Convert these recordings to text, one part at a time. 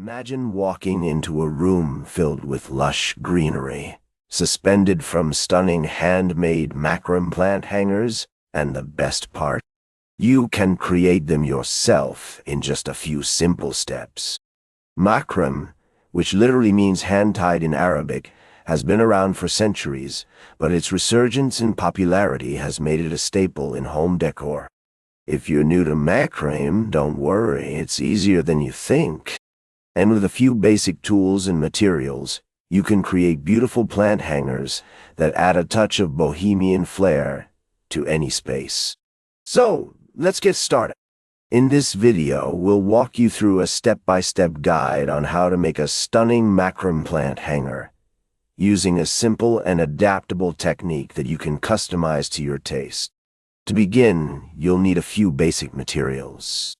Imagine walking into a room filled with lush greenery, suspended from stunning handmade macrame plant hangers, and the best part, you can create them yourself in just a few simple steps. Macrame, which literally means hand-tied in Arabic, has been around for centuries, but its resurgence in popularity has made it a staple in home decor. If you're new to macrame, don't worry, it's easier than you think. And with a few basic tools and materials, you can create beautiful plant hangers that add a touch of bohemian flair to any space. So, let's get started. In this video, we'll walk you through a step-by-step guide on how to make a stunning macrame plant hanger, using a simple and adaptable technique that you can customize to your taste. To begin, you'll need a few basic materials,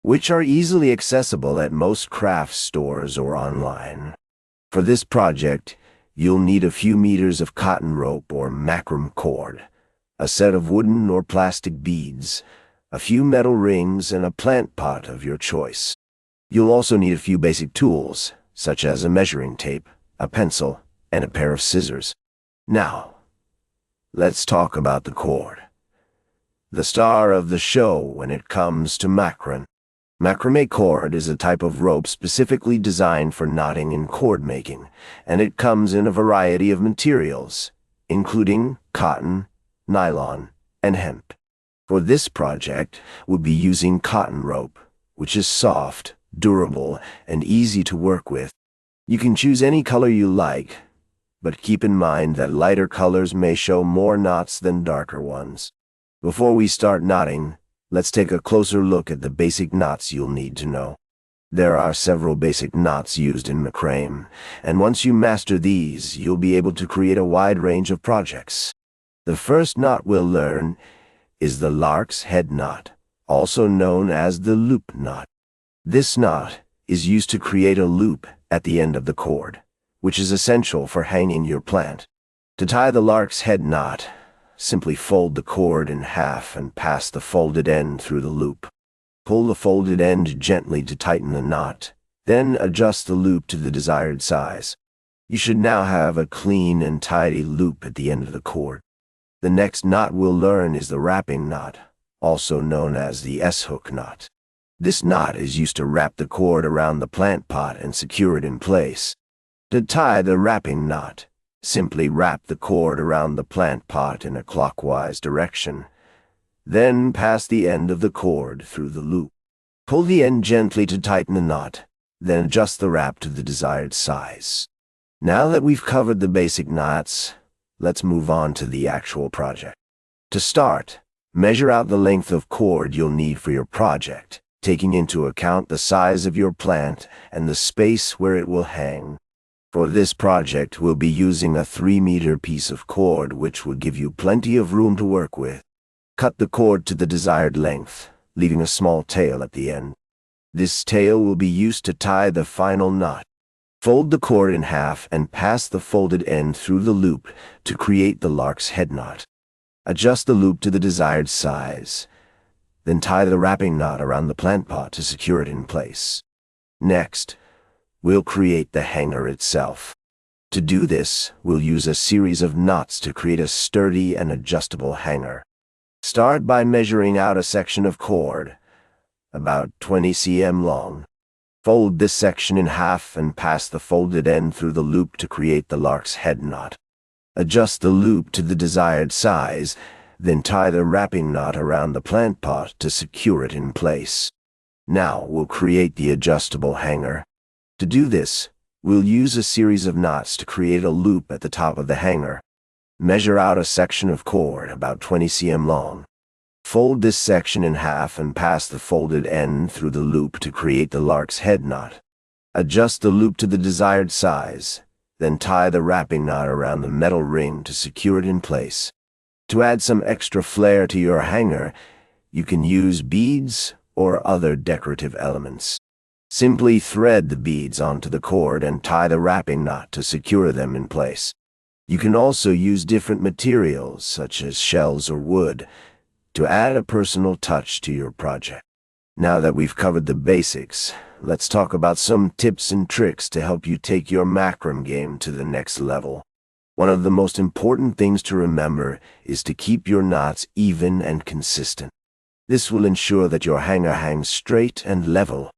which are easily accessible at most craft stores or online. For this project, you'll need a few meters of cotton rope or macrame cord, a set of wooden or plastic beads, a few metal rings, and a plant pot of your choice. You'll also need a few basic tools, such as a measuring tape, a pencil, and a pair of scissors. Now, let's talk about the cord, the star of the show when it comes to macrame. Macrame cord is a type of rope specifically designed for knotting and cord making, and it comes in a variety of materials, including cotton, nylon, and hemp. For this project, we'll be using cotton rope, which is soft, durable, and easy to work with. You can choose any color you like, but keep in mind that lighter colors may show more knots than darker ones. Before we start knotting, let's take a closer look at the basic knots you'll need to know. There are several basic knots used in macrame, and once you master these, you'll be able to create a wide range of projects. The first knot we'll learn is the lark's head knot, also known as the loop knot. This knot is used to create a loop at the end of the cord, which is essential for hanging your plant. To tie the lark's head knot, simply fold the cord in half and pass the folded end through the loop. Pull the folded end gently to tighten the knot, then adjust the loop to the desired size. You should now have a clean and tidy loop at the end of the cord. The next knot we'll learn is the wrapping knot, also known as the S-hook knot. This knot is used to wrap the cord around the plant pot and secure it in place. To tie the wrapping knot, simply wrap the cord around the plant pot in a clockwise direction. Then pass the end of the cord through the loop. Pull the end gently to tighten the knot, then adjust the wrap to the desired size. Now that we've covered the basic knots, let's move on to the actual project. To start, measure out the length of cord you'll need for your project, taking into account the size of your plant and the space where it will hang. For this project, we'll be using a 3-meter piece of cord, which will give you plenty of room to work with. Cut the cord to the desired length, leaving a small tail at the end. This tail will be used to tie the final knot. Fold the cord in half and pass the folded end through the loop to create the lark's head knot. Adjust the loop to the desired size, then tie the wrapping knot around the plant pot to secure it in place. Next, we'll create the hanger itself. To do this, we'll use a series of knots to create a sturdy and adjustable hanger. Start by measuring out a section of cord, about 20 cm long. Fold this section in half and pass the folded end through the loop to create the lark's head knot. Adjust the loop to the desired size, then tie the wrapping knot around the plant pot to secure it in place. Now we'll create the adjustable hanger. To do this, we'll use a series of knots to create a loop at the top of the hanger. Measure out a section of cord about 20 cm long. Fold this section in half and pass the folded end through the loop to create the lark's head knot. Adjust the loop to the desired size, then tie the wrapping knot around the metal ring to secure it in place. To add some extra flair to your hanger, you can use beads or other decorative elements. Simply thread the beads onto the cord and tie the wrapping knot to secure them in place. You can also use different materials, such as shells or wood, to add a personal touch to your project. Now that we've covered the basics, let's talk about some tips and tricks to help you take your macrame game to the next level. One of the most important things to remember is to keep your knots even and consistent. This will ensure that your hanger hangs straight and level.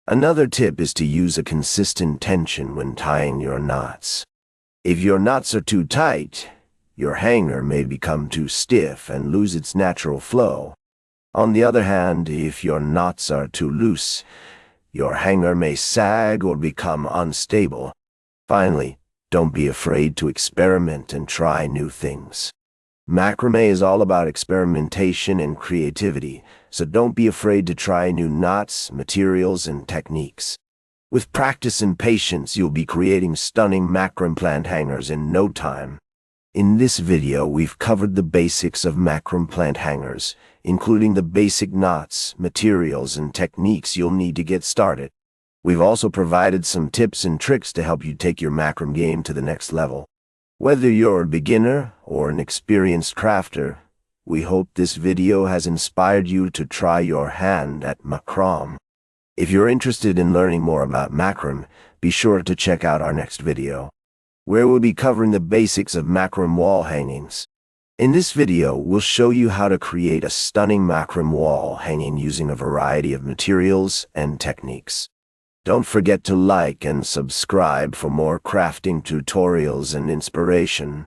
Another tip is to use a consistent tension when tying your knots. If your knots are too tight, your hanger may become too stiff and lose its natural flow. On the other hand, if your knots are too loose, your hanger may sag or become unstable. Finally, don't be afraid to experiment and try new things. Macrame is all about experimentation and creativity, so don't be afraid to try new knots, materials, and techniques. With practice and patience, you'll be creating stunning macrame plant hangers in no time. In this video, we've covered the basics of macrame plant hangers, including the basic knots, materials, and techniques you'll need to get started. We've also provided some tips and tricks to help you take your macrame game to the next level. Whether you're a beginner or an experienced crafter, we hope this video has inspired you to try your hand at macrame. If you're interested in learning more about macrame, be sure to check out our next video, where we'll be covering the basics of macrame wall hangings. In this video, we'll show you how to create a stunning macrame wall hanging using a variety of materials and techniques. Don't forget to like and subscribe for more crafting tutorials and inspiration.